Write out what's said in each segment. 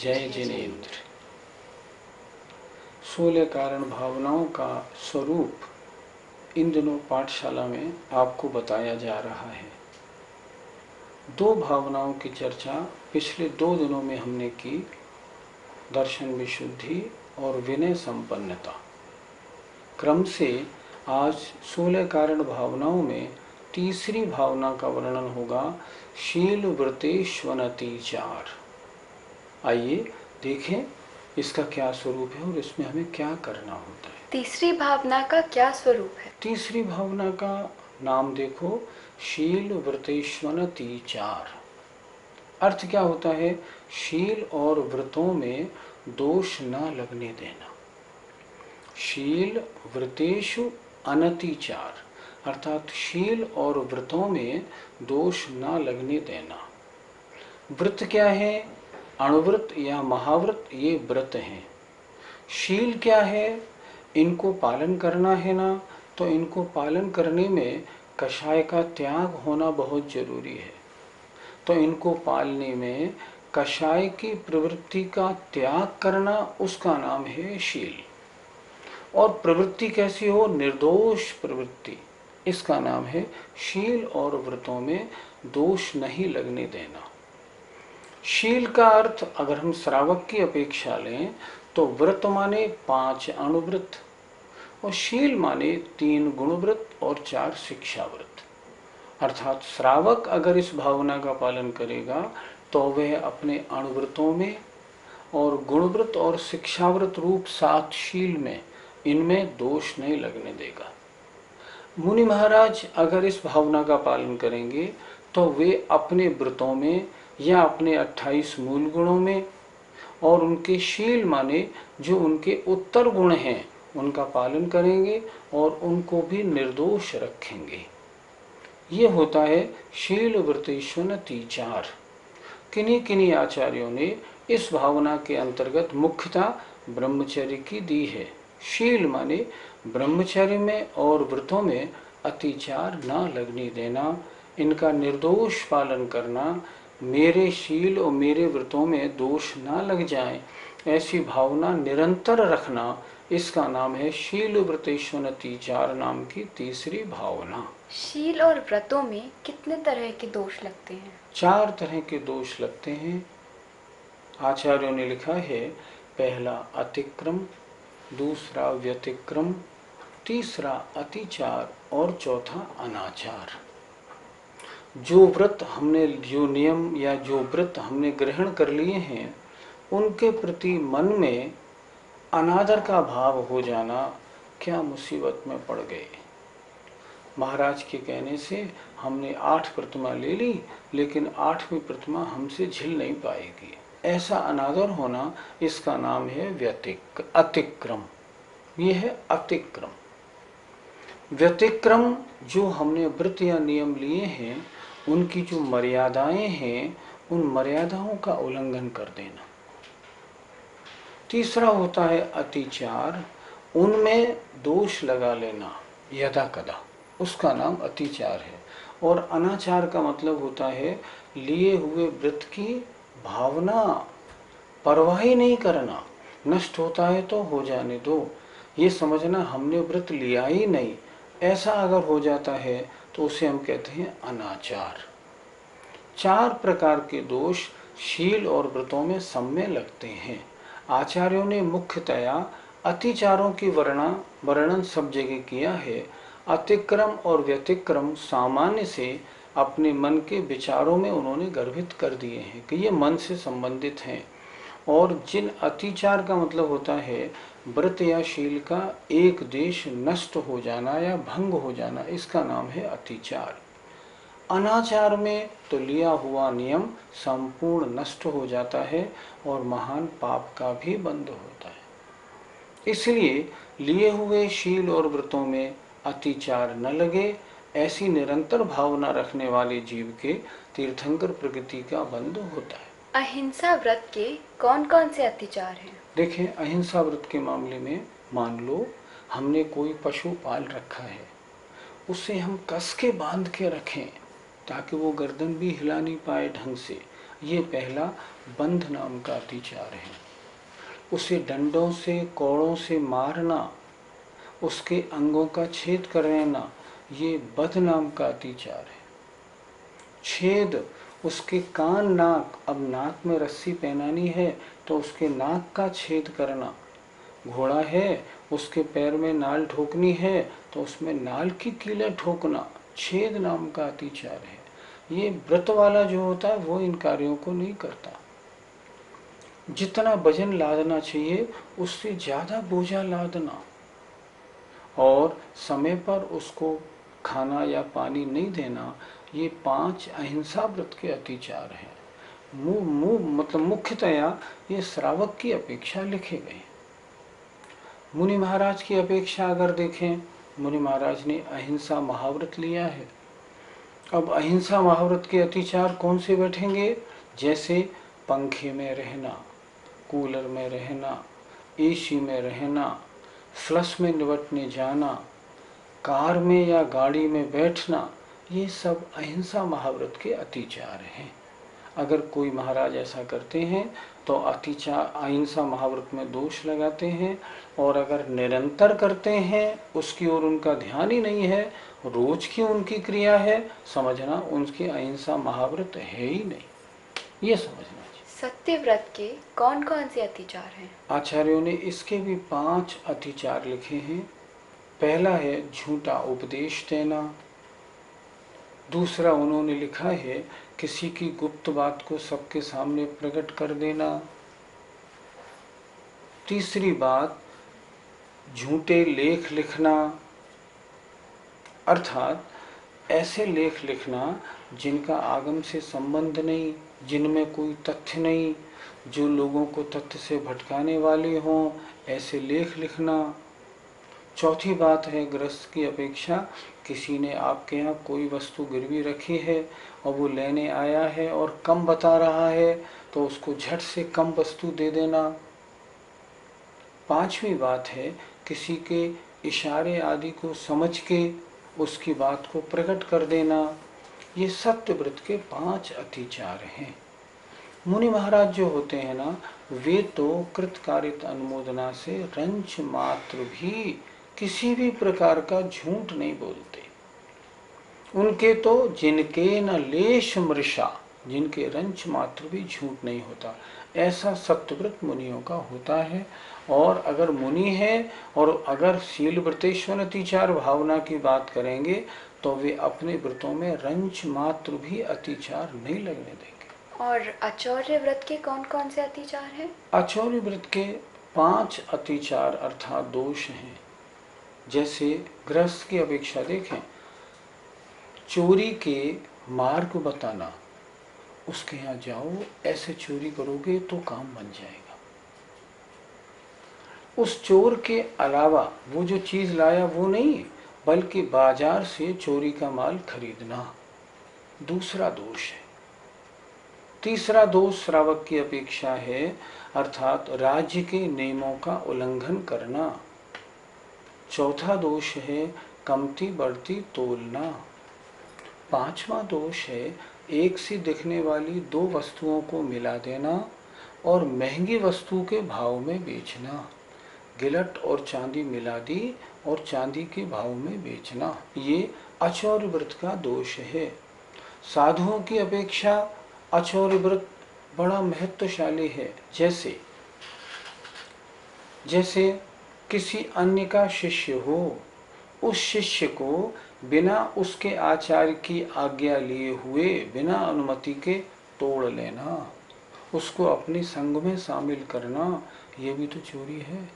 जय जिनेन्द्र। 16 कारण भावनाओं का स्वरूप इन दिनों पाठशाला में आपको बताया जा रहा है। 2 भावनाओं की चर्चा पिछले 2 दिनों में हमने की, दर्शन विशुद्धि और विनय संपन्नता। क्रम से आज 16 कारण भावनाओं में तीसरी भावना का वर्णन होगा, शील वृतेष्वनतिचार। आइए देखें इसका क्या स्वरूप है और इसमें हमें क्या करना होता है। तीसरी भावना का क्या स्वरूप है? तीसरी भावना का नाम देखो, शील वृतेष्वनतिचार। अर्थ क्या होता है? शील और व्रतों में दोष न लगने देना। शील व्रतेषु अनतिचार, अर्थात शील और व्रतों में दोष न लगने देना। व्रत क्या है? अणुव्रत या महाव्रत, ये व्रत हैं। शील क्या है? इनको पालन करना है ना, तो इनको पालन करने में कषाय का त्याग होना बहुत जरूरी है। तो इनको पालने में कषाय की प्रवृत्ति का त्याग करना, उसका नाम है शील। और प्रवृत्ति कैसी हो? निर्दोष प्रवृत्ति, इसका नाम है शील। और व्रतों में दोष नहीं लगने देना। शील का अर्थ अगर हम श्रावक की अपेक्षा लें तो व्रत माने 5 अणुव्रत और शील माने 3 गुणव्रत और 4 शिक्षाव्रत। अर्थात श्रावक अगर इस भावना का पालन करेगा तो वह अपने अणुव्रतों में और गुणव्रत और शिक्षाव्रत रूप 7 शील में, इनमें दोष नहीं लगने देगा। मुनि महाराज अगर इस भावना का पालन करेंगे तो वे अपने व्रतों में या अपने 28 मूल गुणों में और उनके शील माने जो उनके उत्तर गुण हैं उनका पालन करेंगे और उनको भी निर्दोष रखेंगे। ये होता है शील वृतेष्वनतिचार। किन्हीं किन्हीं आचार्यों ने इस भावना के अंतर्गत मुख्यतः ब्रह्मचर्य की दी है। शील माने ब्रह्मचर्य में और व्रतों में अतिचार न लगने देना, इनका निर्दोष पालन करना, मेरे शील और मेरे व्रतों में दोष न लग जाए, ऐसी भावना निरंतर रखना, इसका नाम है शील वृतेष्वनतिचार नाम की तीसरी भावना। शील और व्रतों में कितने तरह के दोष लगते हैं? 4 तरह के दोष लगते हैं। आचार्यों ने लिखा है, पहला अतिक्रम, दूसरा व्यतिक्रम, तीसरा अतिचार और चौथा अनाचार। जो व्रत हमने, जो नियम या जो व्रत हमने ग्रहण कर लिए हैं, उनके प्रति मन में अनादर का भाव हो जाना, क्या मुसीबत में पड़ गए। महाराज के कहने से हमने 8 प्रतिमा ले ली, लेकिन 8वीं प्रतिमा हमसे झिल नहीं पाएगी, ऐसा अनादर होना, इसका नाम है अतिक्रम। यह है अतिक्रम। व्यतिक्रम, जो हमने व्रत या नियम लिए हैं उनकी जो मर्यादाएं हैं उन मर्यादाओं का उल्लंघन कर देना। तीसरा होता है अतिचार, उनमें दोष लगा लेना यदा कदा, उसका नाम अतिचार है। और अनाचार का मतलब होता है लिए हुए व्रत की भावना परवाह ही नहीं करना, नष्ट होता है तो हो जाने दो, ये समझना हमने व्रत लिया ही नहीं, ऐसा अगर हो जाता है तो उसे हम कहते हैं अनाचार। 4 प्रकार के दोष शील और व्रतों में सब में लगते हैं। आचार्यों ने मुख्यतया अतिचारों की वर्णन सब जगह किया है। अतिक्रम और व्यतिक्रम सामान्य से अपने मन के विचारों में उन्होंने गर्भित कर दिए हैं कि ये मन से संबंधित हैं। और जिन अतिचार का मतलब होता है व्रत या शील का एक देश नष्ट हो जाना या भंग हो जाना, इसका नाम है अतिचार। अनाचार में तो लिया हुआ नियम संपूर्ण नष्ट हो जाता है और महान पाप का भी बंध होता है। इसलिए लिए हुए शील और व्रतों में अतिचार न लगे, ऐसी निरंतर भावना रखने वाले जीव के तीर्थंकर प्रकृति का बंध होता है। अहिंसा व्रत के कौन कौन से अतिचार हैं? देखें, अहिंसा व्रत के मामले में मान लो हमने कोई पशु पाल रखा है, उसे हम कस के बांध के रखें ताकि वो गर्दन भी हिला नहीं पाए ढंग से, ये पहला बंध नाम का अतिचार है। उसे डंडों से कोड़ों से मारना, उसके अंगों का छेद कर लेना, ये बध नाम का अतिचार है। छेद, उसके कान नाक, अब नाक में रस्सी पहनानी है तो उसके नाक का छेद करना। घोड़ा है, उसके पैर में नाल ठोकनी है तो उसमें नाल की कीलें ठोकना, छेद नाम का अतिचार है। ये व्रत वाला जो होता है वो इन कार्यों को नहीं करता। जितना वजन लादना चाहिए उससे ज्यादा बोझा लादना, और समय पर उसको खाना या पानी नहीं देना, ये 5 अहिंसा व्रत के अतिचार हैं। मतलब मुख्यतया ये श्रावक की अपेक्षा लिखे गए। मुनि महाराज की अपेक्षा अगर देखें, मुनि महाराज ने अहिंसा महाव्रत लिया है। अब अहिंसा महाव्रत के अतिचार कौन से बैठेंगे? जैसे पंखे में रहना, कूलर में रहना, एसी में रहना, फ्लश में निपटने जाना, कार में या गाड़ी में बैठना, ये सब अहिंसा महाव्रत के अतिचार हैं। अगर कोई महाराज ऐसा करते हैं तो अतिचार अहिंसा महाव्रत में दोष लगाते हैं, और अगर निरंतर करते हैं, उसकी ओर उनका ध्यान ही नहीं है, रोज की उनकी क्रिया है, समझना उनके अहिंसा महाव्रत है ही नहीं, ये समझना चाहिए। सत्य व्रत के कौन कौन से अतिचार हैं? आचार्यों ने इसके भी 5 अतिचार लिखे हैं। पहला है झूठा उपदेश देना। दूसरा उन्होंने लिखा है किसी की गुप्त बात को सबके सामने प्रकट कर देना। तीसरी बात झूठे लेख लिखना, अर्थात ऐसे लेख लिखना जिनका आगम से संबंध नहीं, जिनमें कोई तथ्य नहीं, जो लोगों को तथ्य से भटकाने वाले हों, ऐसे लेख लिखना। चौथी बात है गृहस्थ की अपेक्षा, किसी ने आपके यहाँ कोई वस्तु गिरवी रखी है और वो लेने आया है और कम बता रहा है तो उसको झट से कम वस्तु दे देना। पांचवी बात है किसी के इशारे आदि को समझ के उसकी बात को प्रकट कर देना। ये सत्यव्रत के 5 अतिचार हैं। मुनि महाराज जो होते हैं ना, वे तो कृतकारित अनुमोदना से रंच मात्र भी किसी भी प्रकार का झूठ नहीं बोलते। उनके तो जिनके न लेश मृषा, जिनके रंच मात्र भी झूठ नहीं होता, ऐसा सत्यव्रत मुनियों का होता है। और अगर मुनि है और अगर शील व्रतेश्वर अतिचार भावना की बात करेंगे तो वे अपने व्रतों में रंच मात्र भी अतिचार नहीं लगने देंगे। और आचौर्य व्रत के कौन कौन से अतिचार हैं? आचौर्य व्रत के 5 अतिचार अर्थात दोष हैं। जैसे गृहस्थ की अपेक्षा देखें, चोरी के मार्ग बताना, उसके यहाँ जाओ, ऐसे चोरी करोगे तो काम बन जाएगा। उस चोर के अलावा वो जो चीज लाया वो नहीं, बल्कि बाजार से चोरी का माल खरीदना, दूसरा दोष है। तीसरा दोष श्रावक की अपेक्षा है, अर्थात राज्य के नियमों का उल्लंघन करना। चौथा दोष है कमती बढ़ती तोलना। पांचवा दोष है एक सी दिखने वाली 2 वस्तुओं को मिला देना और महंगी वस्तु के भाव में बेचना। गिलट और चांदी मिला दी और चांदी के भाव में बेचना, ये आचौर्य व्रत का दोष है। साधुओं की अपेक्षा आचौर्य व्रत बड़ा महत्वशाली है। जैसे किसी अन्य का शिष्य हो, उस शिष्य को बिना उसके आचार्य की आज्ञा लिए हुए, बिना अनुमति के तोड़ लेना, उसको अपने संग में शामिल करना, ये भी तो चोरी है।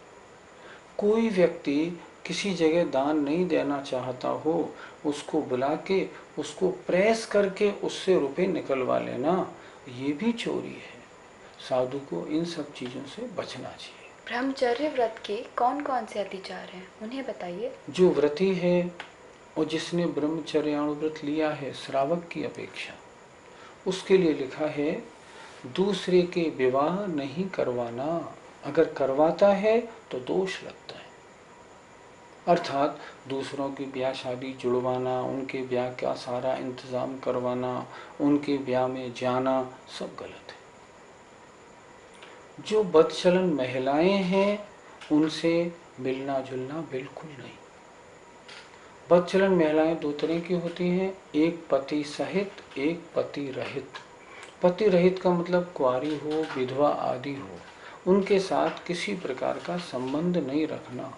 कोई व्यक्ति किसी जगह दान नहीं देना चाहता हो, उसको बुला के उसको प्रेस करके उससे रुपए निकलवा लेना, ये भी चोरी है। साधु को इन सब चीजों से बचना चाहिए। ब्रह्मचर्य व्रत के कौन कौन से अतिचार हैं, उन्हें बताइए। जो व्रती है और जिसने ब्रह्मचर्यानुव्रत लिया है श्रावक की अपेक्षा, उसके लिए लिखा है दूसरे के विवाह नहीं करवाना। अगर करवाता है तो दोष लगता है। अर्थात दूसरों की ब्याह शादी जुड़वाना, उनके ब्याह का सारा इंतज़ाम करवाना, उनके ब्याह में जाना, सब गलत है। जो बदचलन महिलाएं हैं उनसे मिलना जुलना बिल्कुल नहीं। बदचलन महिलाएं दो तरह की होती हैं, एक पति सहित, एक पति रहित। पति रहित का मतलब कुंवारी हो, विधवा आदि हो, उनके साथ किसी प्रकार का संबंध नहीं रखना।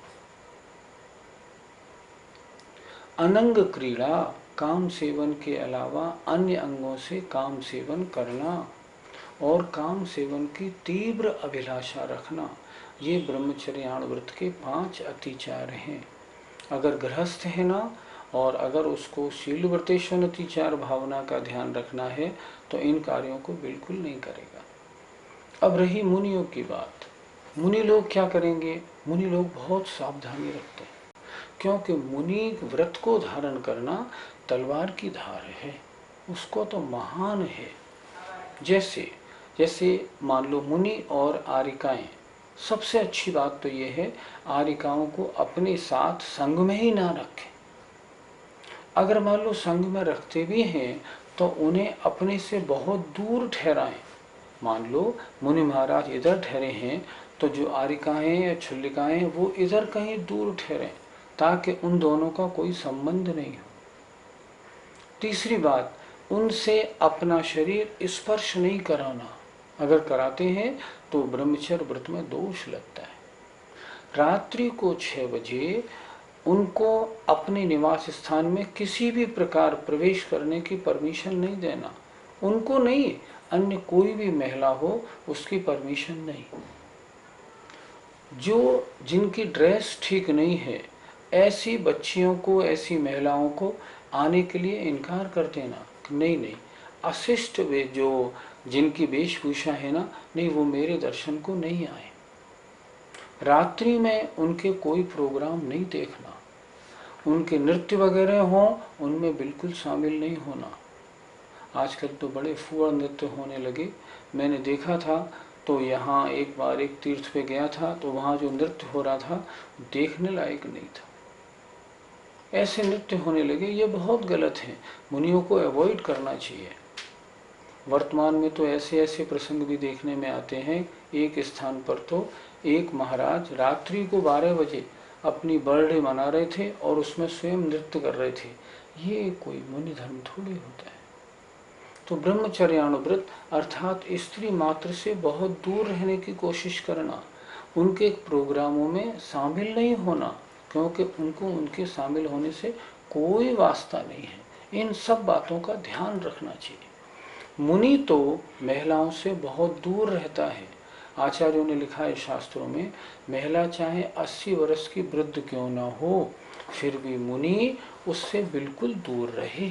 अनंग क्रीड़ा, काम सेवन के अलावा अन्य अंगों से काम सेवन करना और काम सेवन की तीव्र अभिलाषा रखना, ये ब्रह्मचर्याण व्रत के 5 अतिचार हैं। अगर गृहस्थ है ना, और अगर उसको शील व्रतेश्वर अतिचार भावना का ध्यान रखना है तो इन कार्यों को बिल्कुल नहीं करेगा। अब रही मुनियों की बात। मुनि लोग क्या करेंगे? मुनि लोग बहुत सावधानी रखते हैं, क्योंकि मुनि व्रत को धारण करना तलवार की धार है, उसको तो महान है। जैसे जैसे मान लो मुनि और आरिकाएं, सबसे अच्छी बात तो ये है आरिकाओं को अपने साथ संग में ही ना रखें। अगर मान लो संग में रखते भी हैं तो उन्हें अपने से बहुत दूर ठहराएं। मान लो मुनि महाराज इधर ठहरे हैं तो जो आरिकाएं या छुल्लिकाएं वो इधर कहीं दूर ठहरें, ताकि उन दोनों का कोई संबंध नहीं हो। तीसरी बात, उनसे अपना शरीर स्पर्श नहीं कराना। अगर कराते हैं तो ब्रह्मचर्य व्रत में दोष लगता है। रात्रि को 6 बजे उनको अपने निवास स्थान में किसी भी प्रकार प्रवेश करने की परमिशन नहीं देना। उनको नहीं, अन्य कोई भी महिला हो उसकी परमिशन नहीं। जो जिनकी ड्रेस ठीक नहीं है, ऐसी बच्चियों को, ऐसी महिलाओं को आने के लिए इनकार कर देना, नहीं नहीं, अशिष्ट वे जो जिनकी वेशभूषा है ना, नहीं, वो मेरे दर्शन को नहीं आए। रात्रि में उनके कोई प्रोग्राम नहीं देखना, उनके नृत्य वगैरह हों उनमें बिल्कुल शामिल नहीं होना। आजकल तो बड़े फुआ नृत्य होने लगे, मैंने देखा था। तो यहाँ एक बार एक तीर्थ पे गया था तो वहाँ जो नृत्य हो रहा था देखने लायक नहीं था। ऐसे नृत्य होने लगे, ये बहुत गलत है, मुनियों को अवॉइड करना चाहिए। वर्तमान में तो ऐसे ऐसे प्रसंग भी देखने में आते हैं। एक स्थान पर तो एक महाराज रात्रि को 12 बजे अपनी बर्थडे मना रहे थे और उसमें स्वयं नृत्य कर रहे थे। ये कोई मुनि धर्म थोड़ी होता है। तो ब्रह्मचर्यानुव्रत अर्थात स्त्री मात्र से बहुत दूर रहने की कोशिश करना, उनके प्रोग्रामों में शामिल नहीं होना, क्योंकि उनको उनके शामिल होने से कोई वास्ता नहीं है। इन सब बातों का ध्यान रखना चाहिए। मुनि तो महिलाओं से बहुत दूर रहता है। आचार्यों ने लिखा है शास्त्रों में, महिला चाहे 80 वर्ष की वृद्ध क्यों ना हो, फिर भी मुनि उससे बिल्कुल दूर रहे,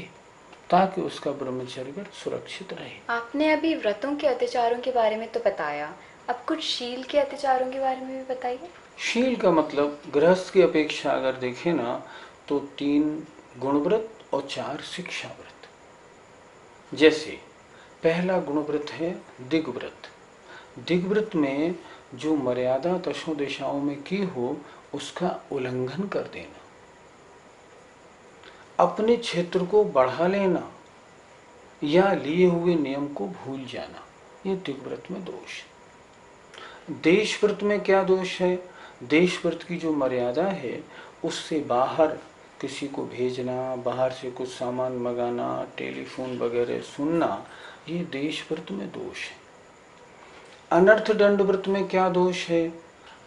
ताकि उसका ब्रह्मचर्य सुरक्षित रहे। आपने अभी व्रतों के अत्याचारों के बारे में तो बताया, अब कुछ शील के अत्याचारों के बारे में भी बताइए। शील का मतलब गृहस्थ की अपेक्षा अगर देखें ना तो 3 गुणव्रत और 4 शिक्षा व्रत। जैसे पहला गुणव्रत है दिग्व्रत। दिग्व्रत में जो मर्यादा दशों दिशाओं में की हो उसका उल्लंघन कर देना, अपने क्षेत्र को बढ़ा लेना या लिए हुए नियम को भूल जाना, ये दिग्व्रत में दोष है। देशव्रत में क्या दोष है? देशव्रत की जो मर्यादा है उससे बाहर किसी को भेजना, बाहर से कुछ सामान मंगाना, टेलीफोन वगैरह सुनना, ये देशव्रत में दोष है। अनर्थ दंड व्रत में क्या दोष है?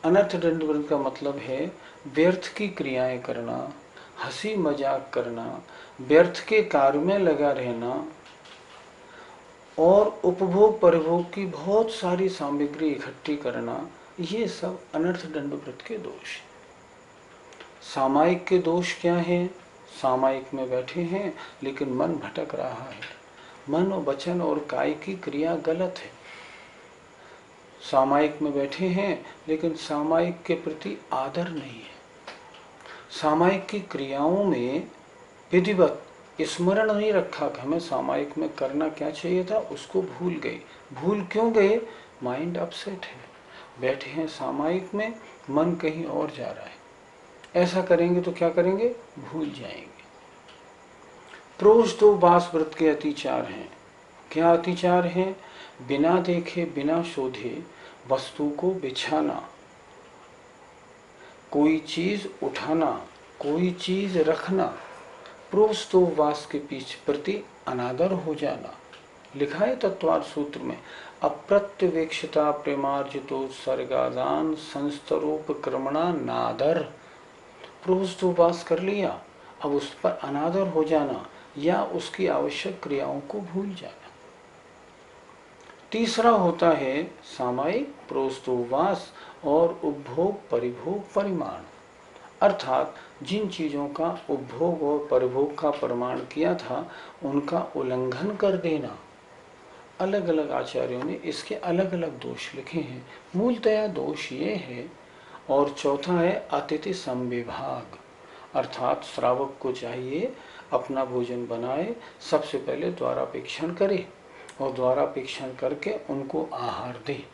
अनर्थ दंड व्रत का मतलब है व्यर्थ की क्रियाएं करना, हंसी मजाक करना, व्यर्थ के कार्य में लगा रहना और उपभोग परिभोग की बहुत सारी सामग्री इकट्ठी करना, ये सब अनर्थ दंड व्रत के दोष हैं। सामायिक के दोष क्या है? सामायिक में बैठे हैं लेकिन मन भटक रहा है, मन और वचन और काय की क्रिया गलत है। सामायिक में बैठे हैं लेकिन सामायिक के प्रति आदर नहीं है। सामायिक की क्रियाओं में विधिवत स्मरण नहीं रखा कि हमें सामायिक में करना क्या चाहिए था, उसको भूल गए। भूल क्यों गए? माइंड अपसेट है, बैठे हैं सामायिक में, मन कहीं और जा रहा है। ऐसा करेंगे तो क्या करेंगे, भूल जाएंगे। प्रोष तो वास व्रत के अतिचार हैं। क्या अतिचार हैं? बिना देखे बिना शोधे वस्तु को बिछाना, कोई चीज उठाना, कोई चीज रखना, प्रोष तो वास के पीछे प्रति अनादर हो जाना। लिखा है तत्वार सूत्र में, अप्रत्यवेक्षता प्रेमार्जितोत्सर्गादान संस्तरोपक्रमणा नादर। प्रोस्तोपास कर लिया, अब उस पर अनादर हो जाना या उसकी आवश्यक क्रियाओं को भूल जाना। तीसरा होता है सामायिक प्रोस्तोवास और उपभोग परिभोग परिमाण, अर्थात जिन चीजों का उपभोग और परिभोग का प्रमाण किया था उनका उल्लंघन कर देना। अलग अलग आचार्यों ने इसके अलग अलग दोष लिखे हैं। मूलतया दोष ये है। और चौथा है अतिथि संविभाग, अर्थात श्रावक को चाहिए अपना भोजन बनाए, सबसे पहले द्वारापेक्षण करे और द्वारापेक्षण करके उनको आहार दे।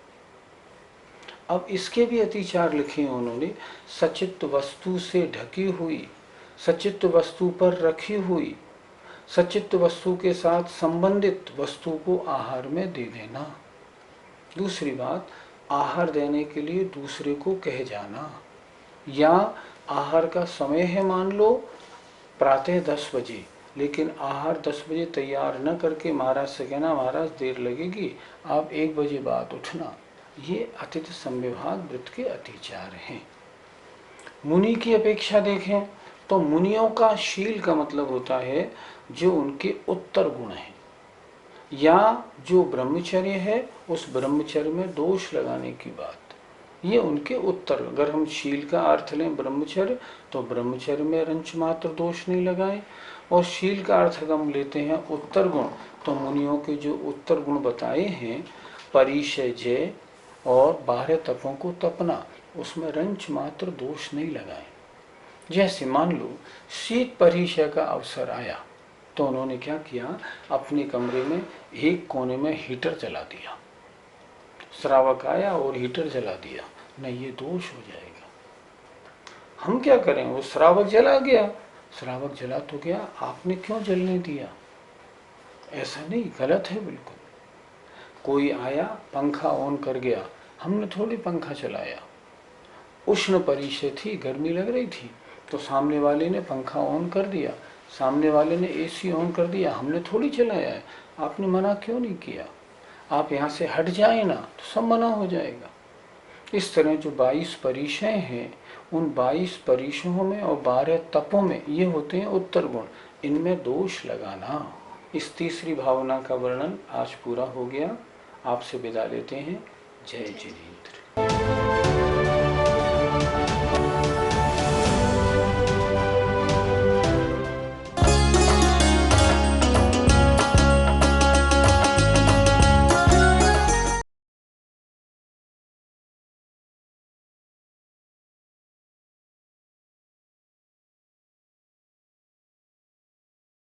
अब इसके भी अतिचार लिखे हैं उन्होंने। सचित्त वस्तु से ढकी हुई, सचित्त वस्तु पर रखी हुई, सचित्त वस्तु के साथ संबंधित वस्तु को आहार में दे देना। दूसरी बात, आहार देने के लिए दूसरे को कह जाना, या आहार का समय है मान लो प्रातः 10 बजे, लेकिन आहार 10 बजे तैयार न करके महाराज से कहना महाराज देर लगेगी, आप 1 बजे बाद उठना। ये अतिथि संविभाग व्रत के अतिचार हैं। मुनि की अपेक्षा देखें तो मुनियों का शील का मतलब होता है जो उनके उत्तर गुण है, या जो ब्रह्मचर्य है उस ब्रह्मचर्य में दोष लगाने की बात, ये उनके उत्तर। अगर हम शील का अर्थ लें ब्रह्मचर्य, तो ब्रह्मचर्य में रंच मात्र दोष नहीं लगाए। और शील का अर्थ अगर हम लेते हैं उत्तर गुण, तो मुनियों के जो उत्तर गुण बताए हैं, परिचय जय और बाह्य तपों को तपना, उसमें रंच मात्र दोष नहीं लगाए। जैसे मान लो शीत परिचय का अवसर आया, तो उन्होंने क्या किया, अपने कमरे में एक कोने में हीटर जला दिया। श्रावक आया और हीटर जला दिया, नहीं ये दोष हो जाएगा। हम क्या करें, वो श्रावक जला गया, श्रावक जला तो गया, आपने क्यों जलने दिया, ऐसा नहीं, गलत है बिल्कुल। कोई आया पंखा ऑन कर गया, हमने थोड़ी पंखा चलाया, उष्ण परिचय थी, गर्मी लग रही थी, तो सामने वाले ने पंखा ऑन कर दिया, सामने वाले ने एसी ऑन कर दिया, हमने थोड़ी चलाया है। आपने मना क्यों नहीं किया, आप यहाँ से हट जाए ना, तो सब मना हो जाएगा। इस तरह जो 22 परिचय हैं, उन 22 परिचयों में और 12 तपों में ये होते हैं उत्तर गुण, इनमें दोष लगाना। इस तीसरी भावना का वर्णन आज पूरा हो गया। आपसे विदा लेते हैं। जय जिनेन्द्र।